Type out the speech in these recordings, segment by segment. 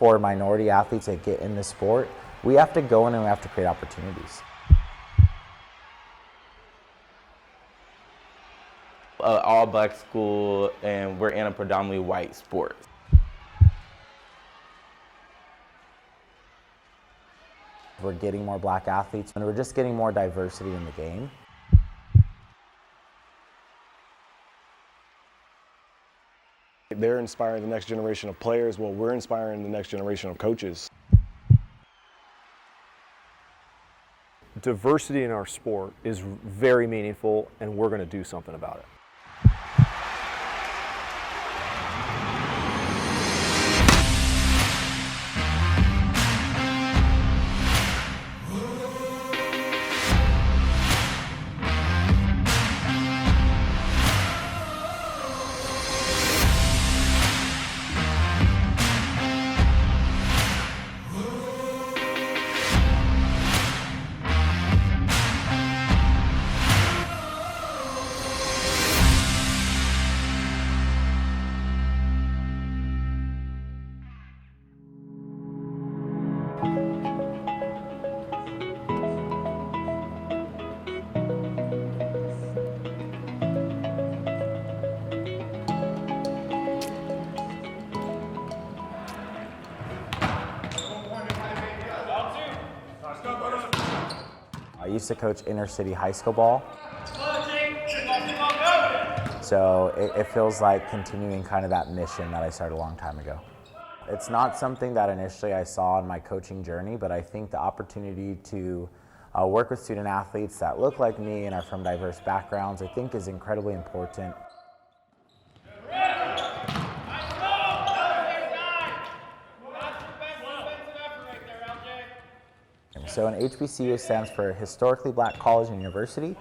for minority athletes that get in the sport, we have to go in and we have to create opportunities. All-black school, and we're in a predominantly white sport. We're getting more black athletes, and we're just getting more diversity in the game. They're inspiring the next generation of players. Well, we're inspiring the next generation of coaches. Diversity in our sport is very meaningful, and we're going to do something about it. I used to coach inner city high school ball. So it feels like continuing kind of that mission that I started a long time ago. It's not something that initially I saw in my coaching journey, but I think the opportunity to work with student athletes that look like me and are from diverse backgrounds, I think is incredibly important. So an HBCU stands for Historically Black College and University.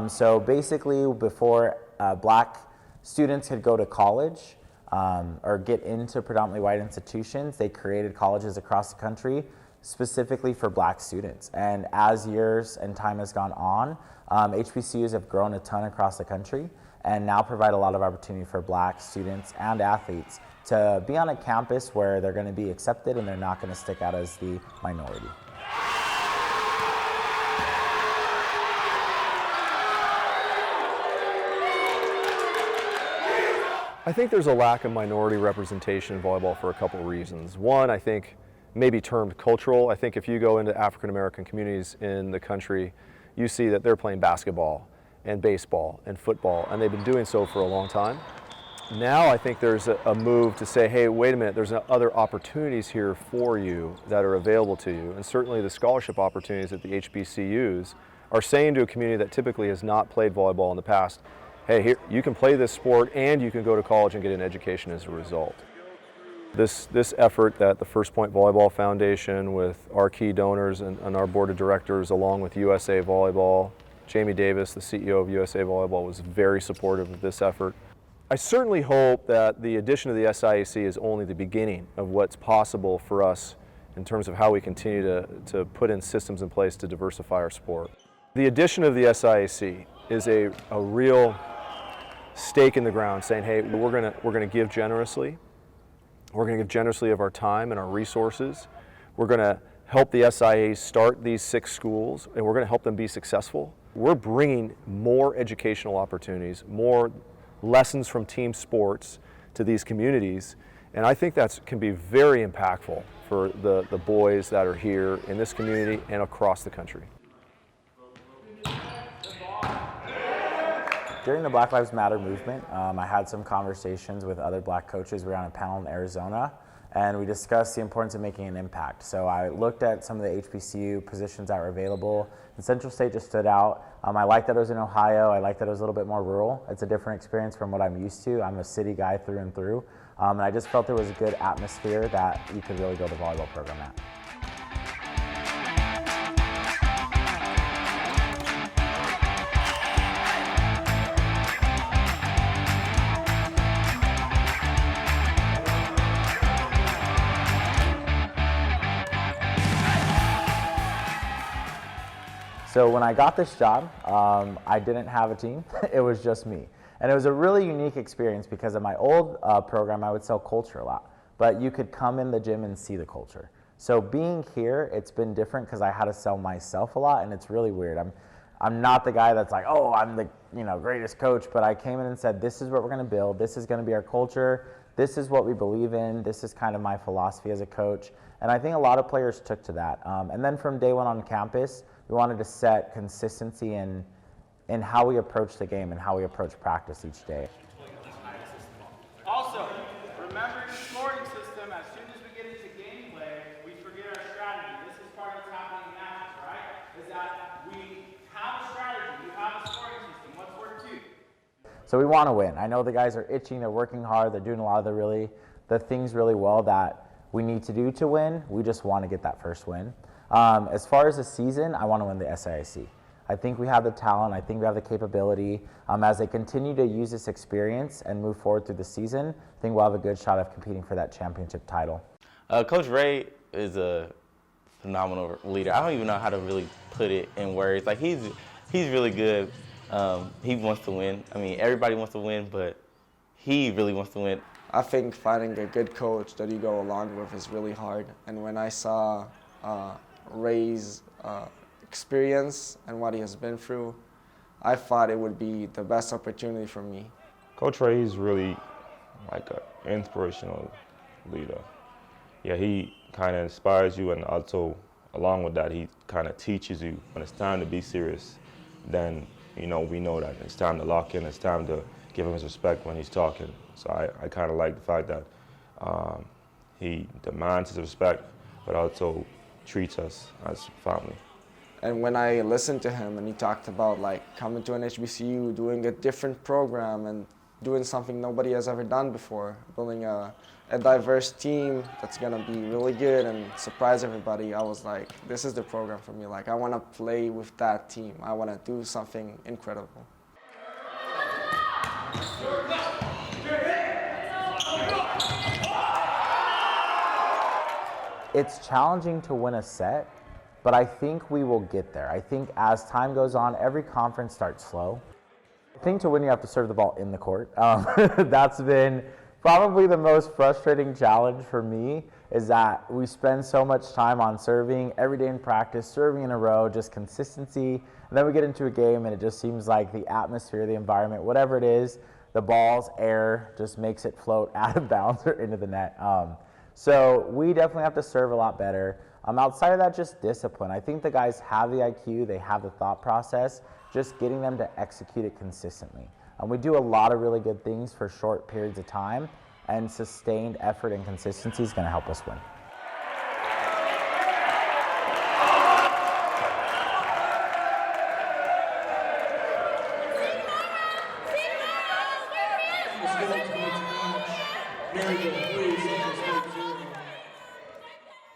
So basically before black students could go to college or get into predominantly white institutions, they created colleges across the country specifically for black students. And as years and time has gone on, HBCUs have grown a ton across the country and now provide a lot of opportunity for black students and athletes to be on a campus where they're going to be accepted and they're not going to stick out as the minority. I think there's a lack of minority representation in volleyball for a couple of reasons. One, I think maybe termed cultural. I think if you go into African American communities in the country, you see that they're playing basketball and baseball and football, and they've been doing so for a long time. Now I think there's a move to say, hey, wait a minute, there's other opportunities here for you that are available to you. And certainly the scholarship opportunities at the HBCUs are saying to a community that typically has not played volleyball in the past, hey, here, you can play this sport and you can go to college and get an education as a result. This effort that the First Point Volleyball Foundation with our key donors and our board of directors along with USA Volleyball, Jamie Davis, the CEO of USA Volleyball, was very supportive of this effort. I certainly hope that the addition of the SIAC is only the beginning of what's possible for us in terms of how we continue to put in systems in place to diversify our sport. The addition of the SIAC is a real stake in the ground saying, hey, we're gonna give generously. We're gonna give generously of our time and our resources. We're gonna help the SIA start these 6 schools, and we're gonna help them be successful. We're bringing more educational opportunities, more lessons from team sports to these communities, and I think that can be very impactful for the boys that are here in this community and across the country. During the Black Lives Matter movement, I had some conversations with other black coaches. We were on a panel in Arizona, and we discussed the importance of making an impact. So I looked at some of the HBCU positions that were available, and Central State just stood out. I liked that it was in Ohio. I liked that it was a little bit more rural. It's a different experience from what I'm used to. I'm a city guy through and through, and I just felt there was a good atmosphere that you could really build a volleyball program at. So when I got this job, I didn't have a team. It was just me. And it was a really unique experience because in my old program, I would sell culture a lot. but you could come in the gym and see the culture. So being here, it's been different because I had to sell myself a lot, and it's really weird. I'm not the guy that's like, oh, I'm the greatest coach, but I came in and said, this is what we're going to build. This is going to be our culture. This is what we believe in. This is kind of my philosophy as a coach. And I think a lot of players took to that. And then from day one on campus, we wanted to set consistency in how we approach the game and how we approach practice each day. Also, remember your scoring system. As soon as we get into gameplay, we forget our strategy. This is part of what's happening in matches, right? Is that we have a strategy, you have a scoring system. What's work two? So we want to win. I know the guys are itching, they're working hard, they're doing a lot of the things really well that we need to do to win. We just want to get that first win. As far as the season, I want to win the SIAC. I think we have the talent, I think we have the capability. As they continue to use this experience and move forward through the season, I think we'll have a good shot of competing for that championship title. Coach Ray is a phenomenal leader. I don't even know how to really put it in words. Like he's really good. He wants to win. I mean, everybody wants to win, but he really wants to win. I think finding a good coach that you go along with is really hard. And when I saw Ray's experience and what he has been through, I thought it would be the best opportunity for me. Coach Ray is really like an inspirational leader. Yeah, he kind of inspires you, and also along with that, he kind of teaches you when it's time to be serious. Then we know that it's time to lock in. It's time to give him his respect when he's talking. So I kind of like the fact that he demands his respect, but also treats us as family. And when I listened to him and he talked about like coming to an HBCU, doing a different program and doing something nobody has ever done before, building a diverse team that's gonna be really good and surprise everybody, I was like, this is the program for me. Like I wanna play with that team. I wanna do something incredible. It's challenging to win a set, but I think we will get there. I think as time goes on, every conference starts slow. I think to win, you have to serve the ball in the court. That's been probably the most frustrating challenge for me, is that we spend so much time on serving every day in practice, serving in a row, just consistency. And then we get into a game and it just seems like the atmosphere, the environment, whatever it is, the ball's air just makes it float out of bounds or into the net. So we definitely have to serve a lot better. Outside of that, just discipline. I think the guys have the IQ, they have the thought process, just getting them to execute it consistently. We do a lot of really good things for short periods of time, and sustained effort and consistency is going to help us win.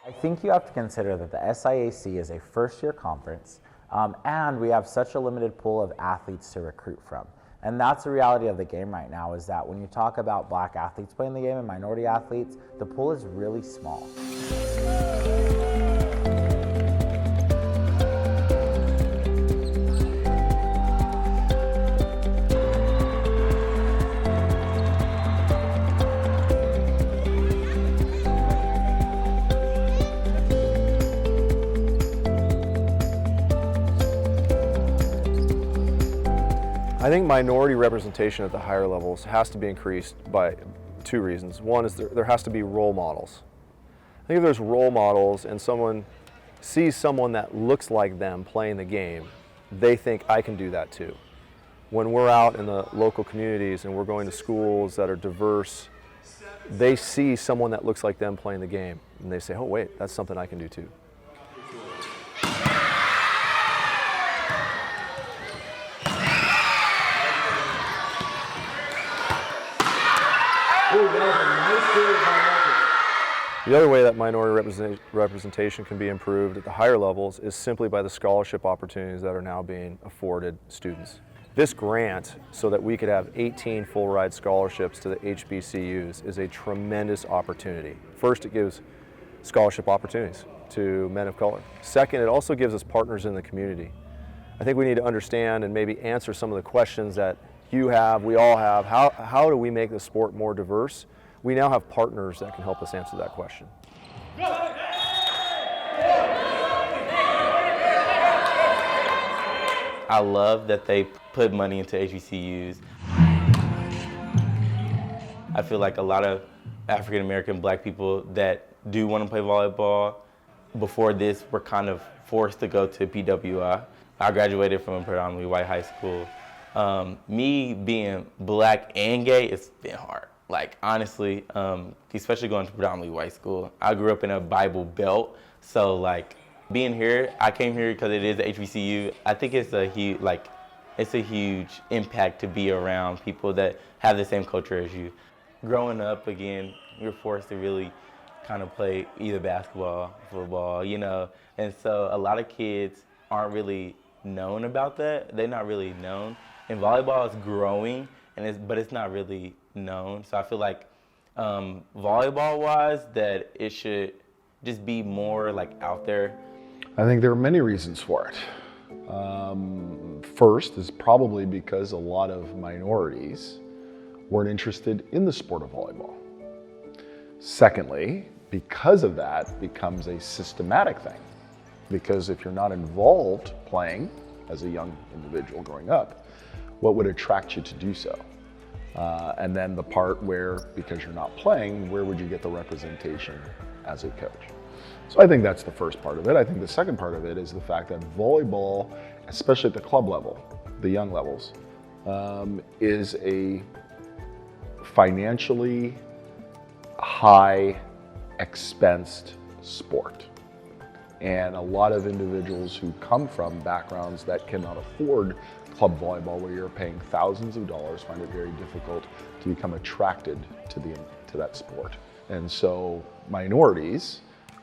I think you have to consider that the SIAC is a first-year conference, and we have such a limited pool of athletes to recruit from. And that's the reality of the game right now, is that when you talk about black athletes playing the game and minority athletes, the pool is really small. I think minority representation at the higher levels has to be increased by two reasons. One is there has to be role models. I think if there's role models and someone sees someone that looks like them playing the game, they think I can do that too. When we're out in the local communities and we're going to schools that are diverse, they see someone that looks like them playing the game and they say, oh wait, that's something I can do too. The other way that minority representation can be improved at the higher levels is simply by the scholarship opportunities that are now being afforded students. This grant, so that we could have 18 full-ride scholarships to the HBCUs, is a tremendous opportunity. First, it gives scholarship opportunities to men of color. Second, it also gives us partners in the community. I think we need to understand and maybe answer some of the questions that you have, we all have. How do we make the sport more diverse? we now have partners that can help us answer that question. I love that they put money into HBCUs. I feel like a lot of African American black people that do want to play volleyball before this were kind of forced to go to PWI. I graduated from a predominantly white high school. Me being black and gay, it's been hard. Like, honestly, especially going to predominantly white school. I grew up in a Bible Belt, so like being here, I came here because it is a HBCU. I think it's a huge impact to be around people that have the same culture as you. Growing up, again, you're forced to really kind of play either basketball, football, you know, and so a lot of kids aren't really known about that. They're not really known. And volleyball is growing, but it's not really known. So I feel like volleyball-wise, that it should just be more like out there. I think there are many reasons for it. First is probably because a lot of minorities weren't interested in the sport of volleyball. Secondly, because of that, becomes a systematic thing. Because if you're not involved playing as a young individual growing up, what would attract you to do so? And then the part where, because you're not playing, where would you get the representation as a coach? So I think that's the first part of it. I think the second part of it is the fact that volleyball, especially at the club level, the young levels, is a financially high expensed sport. And a lot of individuals who come from backgrounds that cannot afford club volleyball, where you're paying thousands of dollars, find it very difficult to become attracted to that sport. And so minorities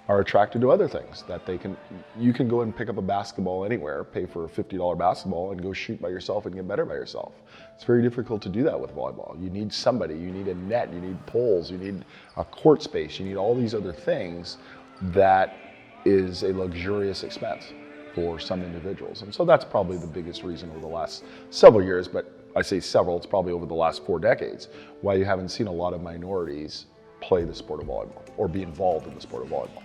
are attracted to other things that you can go and pick up a basketball anywhere, pay for a $50 basketball and go shoot by yourself and get better by yourself. It's very difficult to do that with volleyball. You need somebody, you need a net, you need poles, you need a court space, you need all these other things that is a luxurious expense for some individuals. And so that's probably the biggest reason over the last several years, but I say several, it's probably over the last 4 decades, why you haven't seen a lot of minorities play the sport of volleyball or be involved in the sport of volleyball.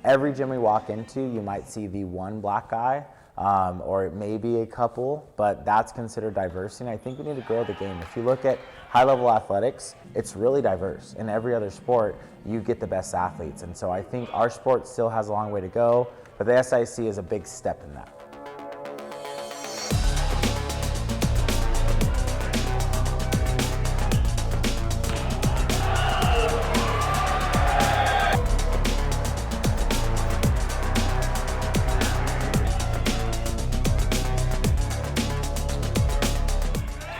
Every gym we walk into, you might see the one black guy, or it may be a couple, but that's considered diversity. And I think we need to grow the game. If you look at high-level athletics, it's really diverse. In every other sport, you get the best athletes. And so I think our sport still has a long way to go, but the SIC is a big step in that.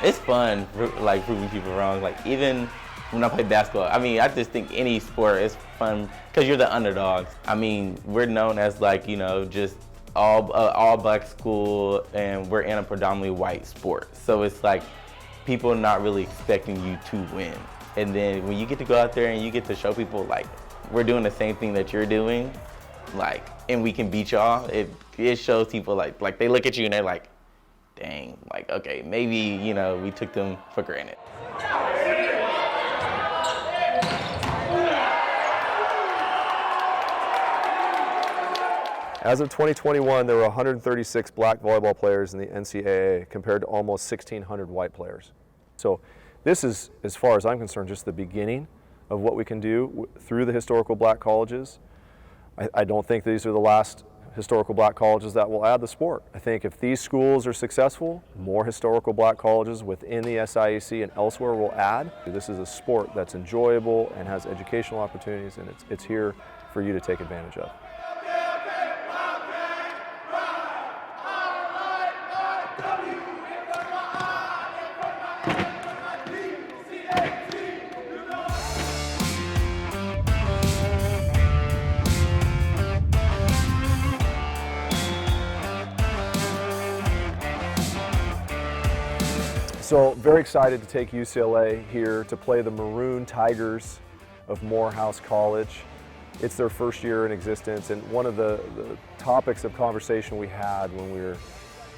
It's fun, like, proving people wrong. Like, even when I play basketball, I mean, I just think any sport is fun because you're the underdogs. I mean, we're known as, like, you know, just all black school, and we're in a predominantly white sport. So it's like people not really expecting you to win. And then when you get to go out there and you get to show people, like, we're doing the same thing that you're doing, like, and we can beat y'all, it shows people, like they look at you and they're like, dang, like, okay, maybe, you know, we took them for granted. As of 2021, there were 136 black volleyball players in the NCAA compared to almost 1,600 white players. So this is, as far as I'm concerned, just the beginning of what we can do through the historical black colleges. I don't think these are the last historical black colleges that will add the sport. I think if these schools are successful, more historical black colleges within the SIAC and elsewhere will add. This is a sport that's enjoyable and has educational opportunities, and it's here for you to take advantage of. So very excited to take UCLA here to play the Maroon Tigers of Morehouse College. It's their first year in existence, and one of the topics of conversation we had when we were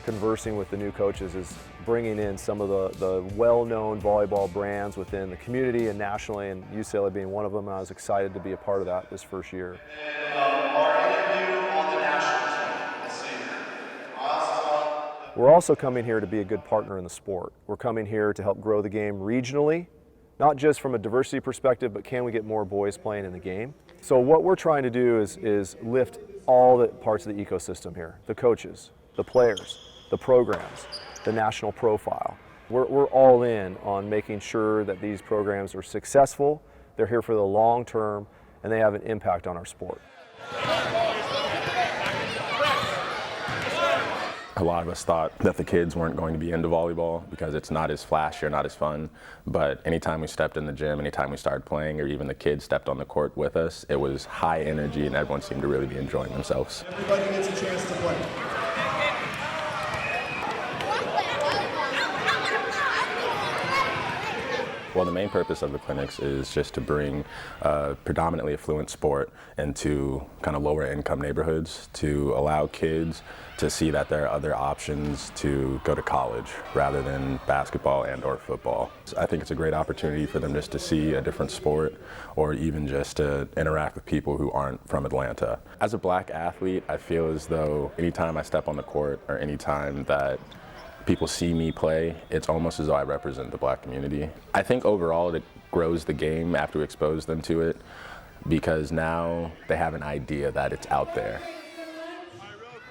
conversing with the new coaches is bringing in some of the well-known volleyball brands within the community and nationally, and UCLA being one of them, and I was excited to be a part of that this first year. We're also coming here to be a good partner in the sport. We're coming here to help grow the game regionally, not just from a diversity perspective, but can we get more boys playing in the game? So what we're trying to do is lift all the parts of the ecosystem here, the coaches, the players, the programs, the national profile. We're all in on making sure that these programs are successful, they're here for the long term, and they have an impact on our sport. A lot of us thought that the kids weren't going to be into volleyball because it's not as flashy or not as fun. But anytime we stepped in the gym, anytime we started playing, or even the kids stepped on the court with us, it was high energy and everyone seemed to really be enjoying themselves. Everybody gets a chance to play. Well, the main purpose of the clinics is just to bring predominantly affluent sport into kind of lower income neighborhoods, to allow kids to see that there are other options to go to college rather than basketball and or football. So I think it's a great opportunity for them just to see a different sport, or even just to interact with people who aren't from Atlanta. As a black athlete, I feel as though anytime I step on the court or anytime that people see me play, it's almost as though I represent the black community. I think overall it grows the game after we expose them to it, because now they have an idea that it's out there.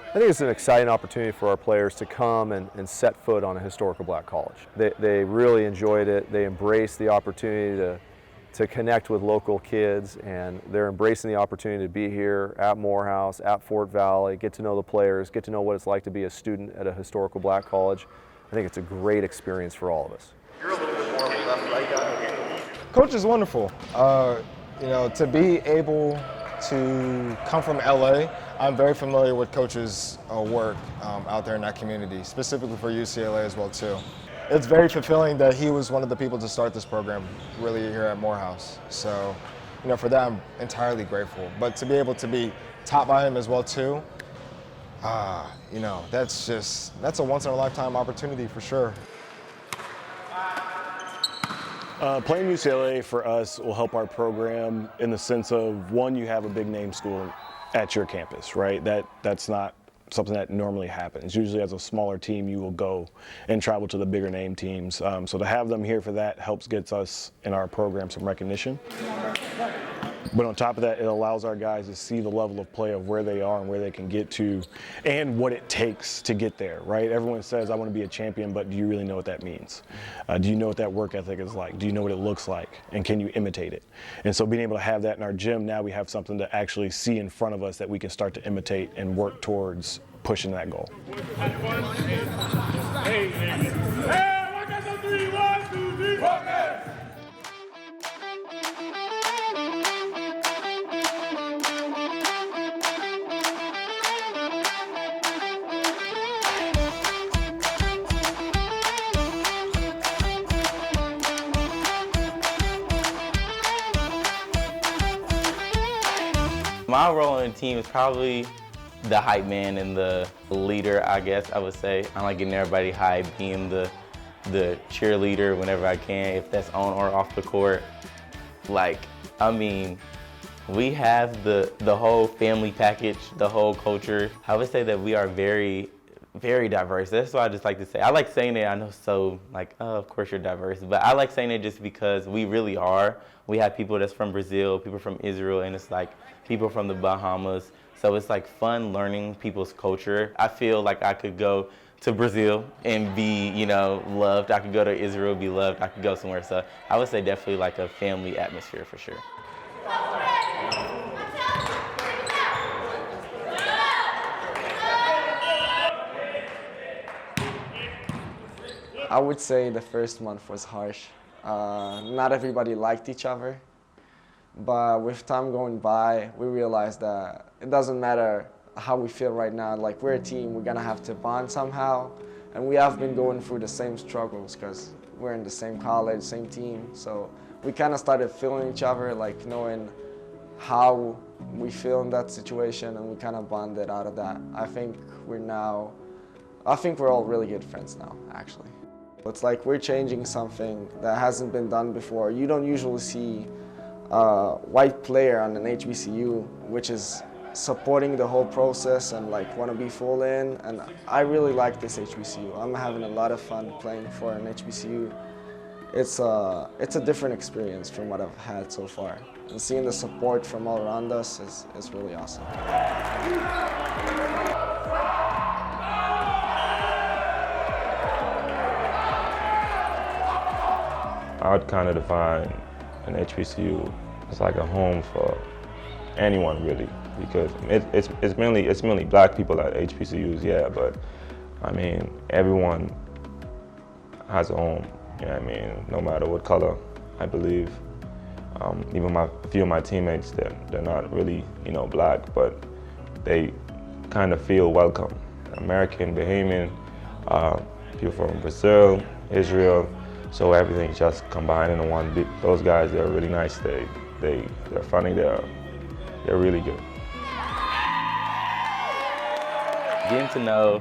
I think it's an exciting opportunity for our players to come and set foot on a historical black college. They really enjoyed it. They embraced the opportunity to connect with local kids, and they're embracing the opportunity to be here at Morehouse, at Fort Valley, get to know the players, get to know what it's like to be a student at a historical black college. I think it's a great experience for all of us. You're a little bit more of a left right guy. Coach is wonderful. You know, to be able to come from LA, I'm very familiar with Coach's work out there in that community, specifically for UCLA as well too. It's very fulfilling that he was one of the people to start this program really here at Morehouse. So, you know, for that I'm entirely grateful. But to be able to be taught by him as well too, you know, that's a once in a lifetime opportunity for sure. Playing UCLA for us will help our program in the sense of, one, you have a big name school at your campus, right? That's not something that normally happens. Usually as a smaller team, you will go and travel to the bigger name teams. So to have them here for that helps gets us in our program some recognition. But on top of that, it allows our guys to see the level of play of where they are and where they can get to and what it takes to get there, right? Everyone says, I want to be a champion, but do you really know what that means? Do you know what that work ethic is like? Do you know what it looks like? And can you imitate it? And so being able to have that in our gym, now we have something to actually see in front of us that we can start to imitate and work towards pushing that goal. My role in the team is probably the hype man and the leader, I guess I would say. I like getting everybody hyped, being the cheerleader whenever I can, if that's on or off the court. Like, I mean, we have the whole family package, the whole culture. I would say that we are very, very diverse. That's what I just like to say. I like saying it, I know so like, oh, of course you're diverse, but I like saying it just because we really are. We have people that's from Brazil, people from Israel, and it's like people from the Bahamas. So it's like fun learning people's culture. I feel like I could go to Brazil and be, you know, loved. I could go to Israel, be loved. I could go somewhere. So I would say definitely like a family atmosphere for sure. I would say the first month was harsh. Not everybody liked each other, but with time going by, we realized that it doesn't matter how we feel right now. Like, we're a team, we're gonna have to bond somehow, and we have been going through the same struggles because we're in the same college, same team. So we kind of started feeling each other, like knowing how we feel in that situation, and we kind of bonded out of that. I think we're now I think we're all really good friends now, actually. It's like we're changing something that hasn't been done before. You don't usually see a white player on an HBCU, which is supporting the whole process and like want to be full in. And I really like this HBCU. I'm having a lot of fun playing for an HBCU. It's a different experience from what I've had so far. And seeing the support from all around us is really awesome. I would kind of define an HBCU as like a home for anyone really, because it's mainly black people at HBCUs, yeah, but I mean everyone has a home. You know what I mean? No matter what color, I believe. Even a few of my teammates, they're not really, you know, black, but they kind of feel welcome. American, Bahamian, people from Brazil, Israel, so everything's just combined into one. Those guys, they're really nice. They're funny. They're really good. Getting to know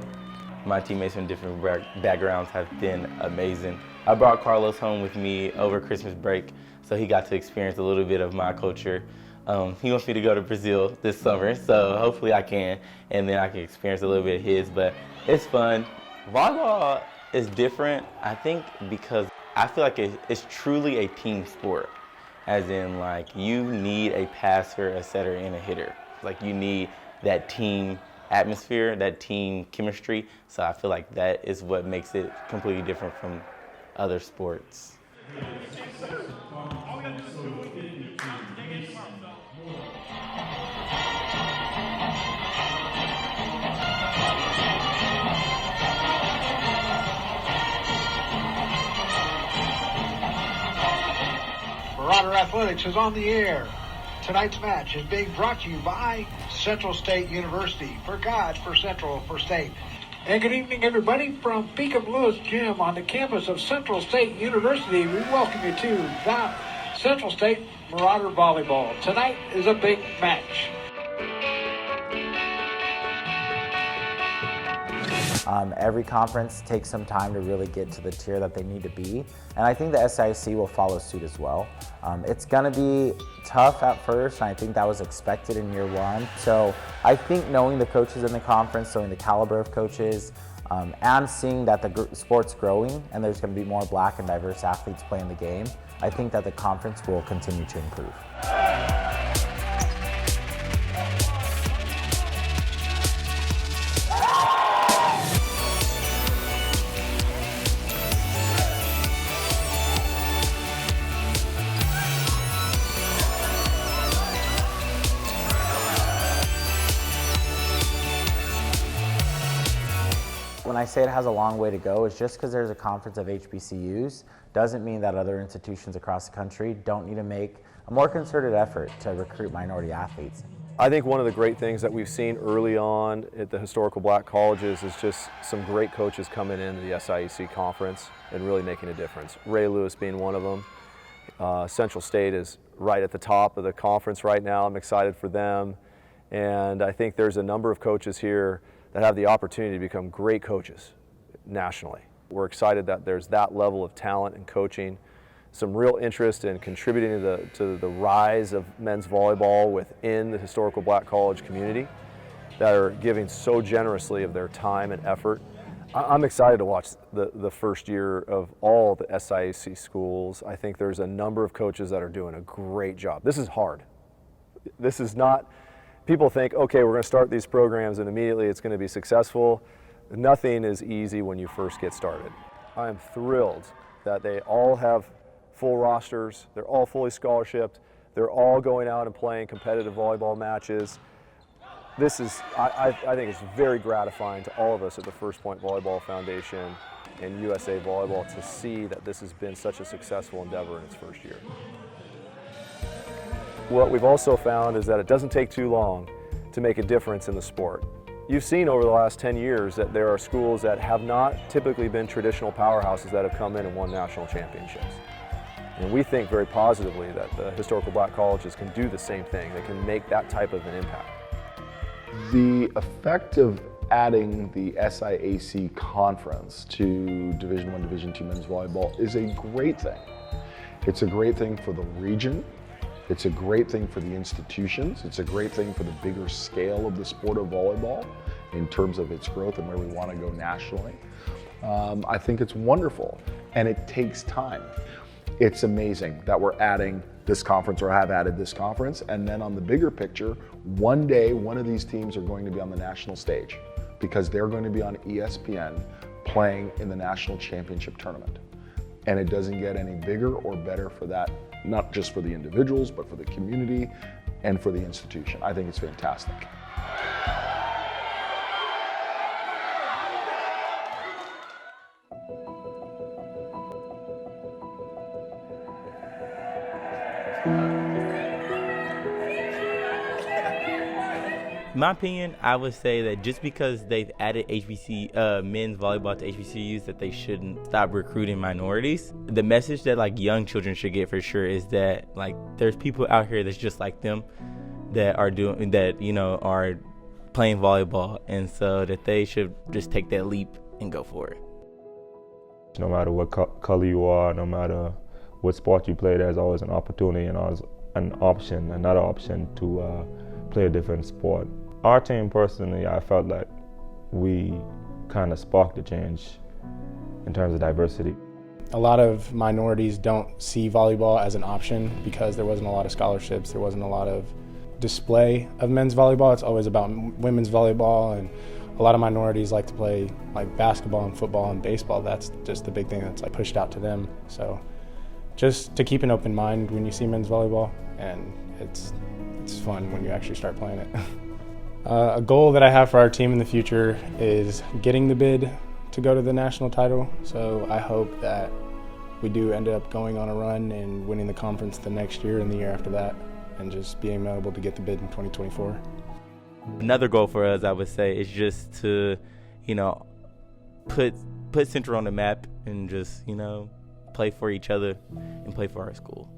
my teammates from different backgrounds has been amazing. I brought Carlos home with me over Christmas break, so he got to experience a little bit of my culture. He wants me to go to Brazil this summer, so hopefully I can, and then I can experience a little bit of his, but it's fun. Volleyball is different, I think, because I feel like it's truly a team sport, as in like you need a passer, a setter, and a hitter. Like you need that team atmosphere, that team chemistry, so I feel like that is what makes it completely different from other sports. Marauder Athletics is on the air. Tonight's match is being brought to you by Central State University. For God, for Central, for State. And good evening, everybody, from Beacom Lewis Gym on the campus of Central State University. We welcome you to the Central State Marauder Volleyball. Tonight is a big match. Every conference takes some time to really get to the tier that they need to be, and I think the SIAC will follow suit as well. It's going to be tough at first, and I think that was expected in year one. So I think knowing the coaches in the conference, knowing the caliber of coaches, and seeing that the sport's growing and there's going to be more black and diverse athletes playing the game, I think that the conference will continue to improve. When I say it has a long way to go, it's just because there's a conference of HBCUs doesn't mean that other institutions across the country don't need to make a more concerted effort to recruit minority athletes. I think one of the great things that we've seen early on at the historical black colleges is just some great coaches coming into the SIAC conference and really making a difference. Ray Lewis being one of them. Central State is right at the top of the conference right now. I'm excited for them. And I think there's a number of coaches here that have the opportunity to become great coaches nationally. We're excited that there's that level of talent and coaching, some real interest in contributing to the rise of men's volleyball within the historical black college community that are giving so generously of their time and effort. I'm excited to watch the first year of all the SIAC schools. I think there's a number of coaches that are doing a great job. This is hard. This is not, people think, okay, we're going to start these programs and immediately it's going to be successful. Nothing is easy when you first get started. I am thrilled that they all have full rosters, they're all fully scholarshiped, they're all going out and playing competitive volleyball matches. This is, I think it's very gratifying to all of us at the First Point Volleyball Foundation and USA Volleyball to see that this has been such a successful endeavor in its first year. What we've also found is that it doesn't take too long to make a difference in the sport. You've seen over the last 10 years that there are schools that have not typically been traditional powerhouses that have come in and won national championships. And we think very positively that the historical black colleges can do the same thing. They can make that type of an impact. The effect of adding the SIAC conference to Division I, Division II men's volleyball is a great thing. It's a great thing for the region. It's a great thing for the institutions. It's a great thing for the bigger scale of the sport of volleyball in terms of its growth and where we want to go nationally. I think it's wonderful, and it takes time. It's amazing that we're adding this conference, or have added this conference, and then on the bigger picture, one day one of these teams are going to be on the national stage because they're going to be on ESPN playing in the national championship tournament. And it doesn't get any bigger or better for that, not just for the individuals, but for the community and for the institution. I think it's fantastic. In my opinion, I would say that just because they've added men's volleyball to HBCUs, that they shouldn't stop recruiting minorities. The message that like young children should get for sure is that like there's people out here that's just like them that are doing that, you know, are playing volleyball, and so that they should just take that leap and go for it. No matter what color you are, no matter what sport you play, there's always an opportunity and always another option to play a different sport. Our team personally, I felt like we kind of sparked the change in terms of diversity. A lot of minorities don't see volleyball as an option because there wasn't a lot of scholarships, there wasn't a lot of display of men's volleyball. It's always about women's volleyball, and a lot of minorities like to play like basketball and football and baseball. That's just the big thing that's like pushed out to them. So just to keep an open mind when you see men's volleyball, and it's fun when you actually start playing it. A goal that I have for our team in the future is getting the bid to go to the national title. So I hope that we do end up going on a run and winning the conference the next year and the year after that, and just being able to get the bid in 2024. Another goal for us, I would say, is just to, you know, put Central on the map and just, you know, play for each other and play for our school.